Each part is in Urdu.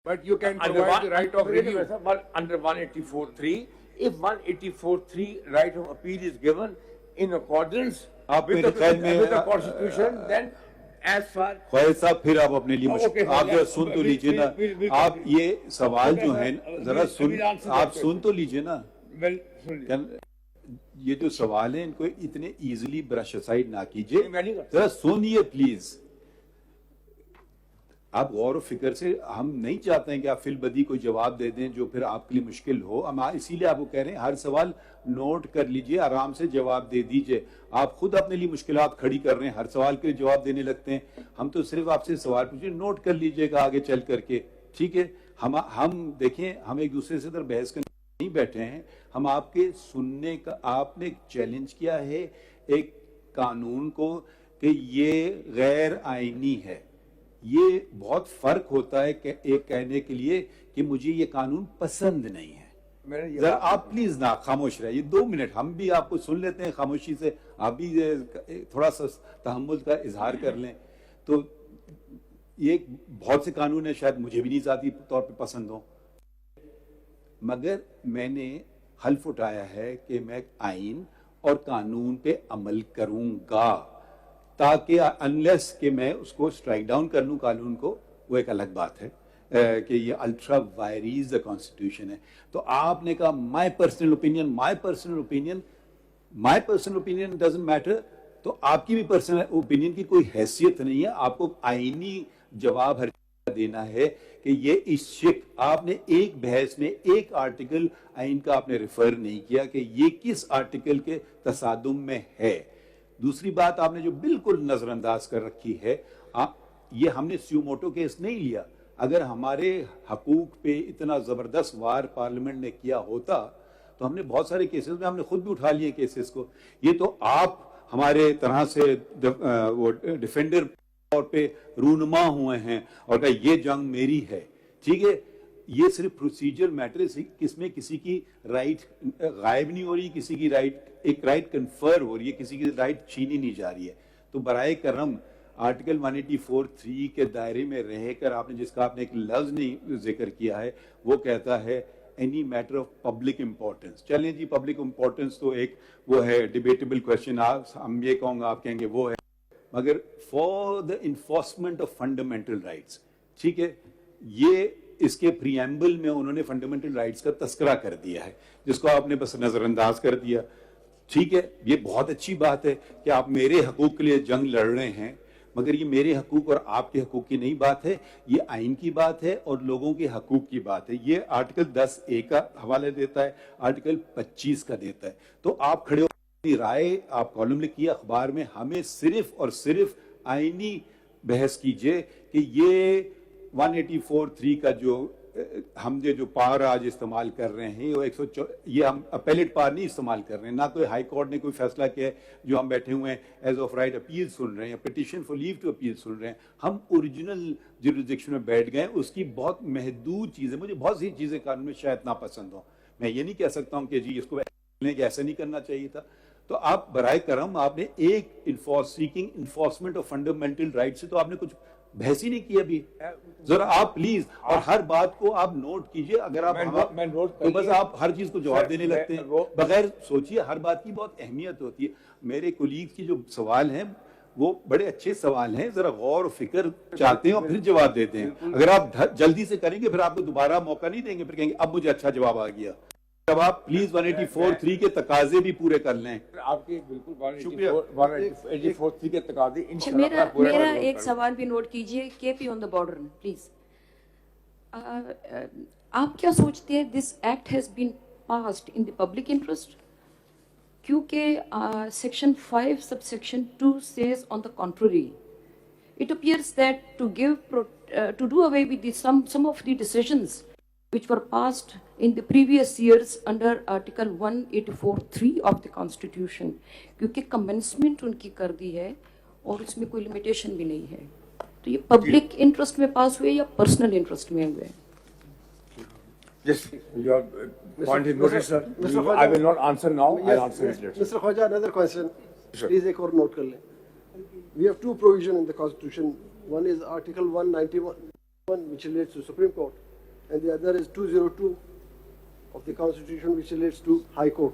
But you can provide the right of review. Under 184(3), if 184(3) right of appeal is given in accordance with the Constitution, then as far خواہد صاحب پھر آپ اپنے لیے آپ ذرا سن تو لیجئے نا. آپ یہ سوال جو ہیں ذرا آپ سن تو لیجئے نا. یہ جو سوال ہیں ان کو اتنے ایزیلی برش اسائڈ نہ کیجئے, ذرا سنیے پلیز. آپ غور و فکر سے, ہم نہیں چاہتے ہیں کہ آپ فی البدی کوئی جواب دے دیں جو پھر آپ کے لیے مشکل ہو. ہم اسی لیے آپ کو کہہ رہے ہیں ہر سوال نوٹ کر لیجئے, آرام سے جواب دے دیجئے. آپ خود اپنے لیے مشکلات کھڑی کر رہے ہیں, ہر سوال کے جواب دینے لگتے ہیں. ہم تو صرف آپ سے سوال پوچھیں, نوٹ کر لیجئے گا آگے چل کر کے, ٹھیک ہے. ہم دیکھیں, ہم ایک دوسرے سے بحث کرنے نہیں بیٹھے ہیں. ہم آپ کے سننے کا, آپ نے چیلنج کیا ہے ایک قانون کو کہ یہ غیر آئینی ہے. یہ بہت فرق ہوتا ہے کہ ایک کہنے کے لیے کہ مجھے یہ قانون پسند نہیں ہے. ذرا آپ پلیز نہ خاموش رہیے 2 منٹ, ہم بھی آپ کو سن لیتے ہیں خاموشی سے, آپ بھی تھوڑا سا تحمل کا اظہار کر لیں. تو یہ بہت سے قانون ہیں شاید مجھے بھی نہیں ذاتی طور پہ پسند ہوں, مگر میں نے حلف اٹھایا ہے کہ میں آئین اور قانون پہ عمل کروں گا, تاکہ انلیس کہ میں اس کو سٹرائک ڈاؤن کر لوں قانون کو, وہ ایک الگ بات ہے کہ یہ الٹرا وائریز دا کانسٹیٹیوشن ہے. تو آپ نے کہا my personal opinion doesn't matter, تو آپ کی بھی پرسنل اوپینین کی کوئی حیثیت نہیں ہے. آپ کو آئینی جواب ہر دینا ہے کہ یہ اس شک, آپ نے ایک بحث میں ایک آرٹیکل آئین کا آپ نے ریفر نہیں کیا کہ یہ کس آرٹیکل کے تصادم میں ہے. دوسری بات آپ نے جو بالکل نظر انداز کر رکھی ہے, یہ ہم نے سیوموٹو کیس نہیں لیا. اگر ہمارے حقوق پہ اتنا زبردست وار پارلیمنٹ نے کیا ہوتا تو ہم نے بہت سارے کیسز میں, ہم نے خود بھی اٹھا لیے کیسز کو. یہ تو آپ ہمارے طرح سے وہ ڈیفینڈر طور پہ رونما ہوئے ہیں اور کہا یہ جنگ میری ہے, ٹھیک ہے. یہ صرف پروسیجر میٹر ہے, کس میں کسی کی رائٹ غائب نہیں ہو رہی, کسی کی رائٹ, ایک رائٹ کنفر ہو رہی ہے, کسی کی رائٹ چھینی نہیں جا رہی ہے. تو برائے کرم آرٹیکل 184(3) کے دائرے میں رہ کر, آپ نے جس کا آپ نے ایک لفظ نہیں ذکر کیا ہے, وہ کہتا ہے any matter of public importance. چلیں جی, پبلک امپورٹنس تو ایک وہ ہے ڈیبیٹیبل کویسچن, ہم یہ کہوں گا آپ کہیں گے وہ ہے, مگر for the enforcement of fundamental rights, ٹھیک ہے. یہ اس کے پریمبل میں انہوں نے فنڈامنٹل رائٹس کا تذکرہ کر دیا ہے, جس کو آپ نے بس نظر انداز کر دیا. ٹھیک ہے, یہ بہت اچھی بات ہے کہ آپ میرے حقوق کے لیے جنگ لڑ رہے ہیں, مگر یہ میرے حقوق اور آپ کے حقوق کی نہیں بات ہے, یہ آئین کی بات ہے اور لوگوں کے حقوق کی بات ہے. یہ آرٹیکل 10(a) کا حوالہ دیتا ہے, آرٹیکل 25 کا دیتا ہے. تو آپ کھڑے ہو اپنی رائے, آپ کالم لکھیے اخبار میں, ہمیں صرف اور صرف آئینی بحث کیجئے کہ یہ 184(3) کا جو ہم جو پاور آج استعمال کر رہے ہیں, یہ ہم اپیلیٹ پاور نہیں استعمال کر رہے ہیں, نہ کوئی ہائی کورٹ نے کوئی فیصلہ کیا ہے جو ہم بیٹھے ہوئے ہیں ایز آف رائٹ اپیل سن رہے ہیں, petition for leave to appeal سن رہے ہیں. ہم اوریجنل جوریسڈکشن میں بیٹھ گئے, اس کی بہت محدود چیزیں, مجھے بہت سی چیزیں قانون میں شاید ناپسند ہوں, میں یہ نہیں کہہ سکتا ہوں کہ جی اس کو ایسا نہیں کرنا چاہیے تھا. تو آپ برائے کرم, آپ نے ایک seeking enforcement of fundamental right سے تو آپ نے کچھ بحث ہی نہیں کی ابھی. ذرا آپ پلیز, اور ہر بات کو آپ نوٹ کیجئے. اگر آپ تو بس آپ ہر چیز کو جواب دینے لگتے ہیں بغیر سوچیے. ہر بات کی بہت اہمیت ہوتی ہے. میرے کولیگز کی جو سوال ہیں وہ بڑے اچھے سوال ہیں, ذرا غور و فکر چاہتے ہیں اور پھر جواب دیتے ہیں. اگر آپ جلدی سے کریں گے پھر آپ کو دوبارہ موقع نہیں دیں گے, پھر کہیں گے اب مجھے اچھا جواب آ گیا. جب آپ پلیز 184(3) کے تقاضے بھی پورے کر لیں. آپ کی بالکل 184(3) کے تقاضے انشاءاللہ میرا ایک سوال بھی نوٹ کیجئے. کے پی آن دا بارڈر پلیز. آپ کیا سوچتے ہیں this act has been passed in the public interest? کیونکہ section 5 sub section 2 says on the contrary. It appears that to do away with some of the decisions which were passed in the previous years under Article 184(3) of the Constitution, کیونکہ commencement ان کی کر دی ہے اور اس میں کوئی limitation بھی نہیں ہے. تو یہ پبلک انٹرسٹ میں پاس ہوئے یا پرسنل انٹرسٹ میں ہوئے؟ Yes, your point is noted, sir. I will not answer now. I'll answer it later. Mr. Khwaja, another question. Please ایک اور note کر لیں. We have two provisions in the Constitution. One is Article 191, which relates to Supreme Court. and the other is 202 of the Constitution which relates to High Court.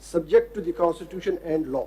Subject to the Constitution and law.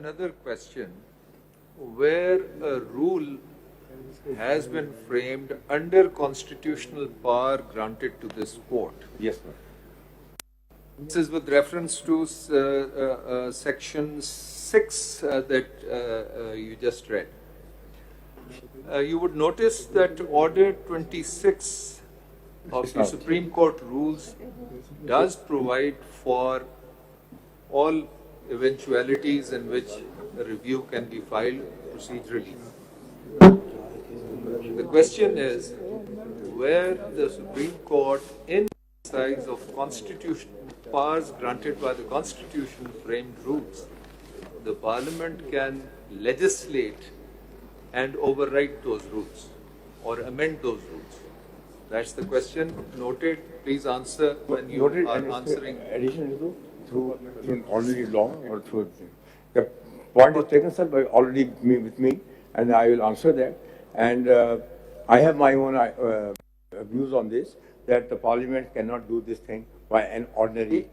another question, where a rule has been framed under constitutional power granted to this court. Yes, sir. This is with reference to section 6 that you just read. You would notice that Order 26 of the Supreme Court rules does provide for all eventualities in which a review can be filed procedurally. The question is where the Supreme Court, in exercise of constitutional powers granted by the Constitution framed rules, the Parliament can legislate and override those rules or amend those rules. That's the question. Noted. Please answer when you are answering. Additionally, through already law or through the point is taken, sir, by already with me, and I will answer that. And I have my own views on this, that the Parliament cannot do this thing by an ordinary.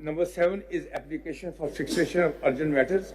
Number 7 is application for fixation of urgent matters.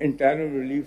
interim relief.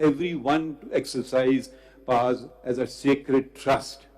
everyone to exercise powers as a sacred trust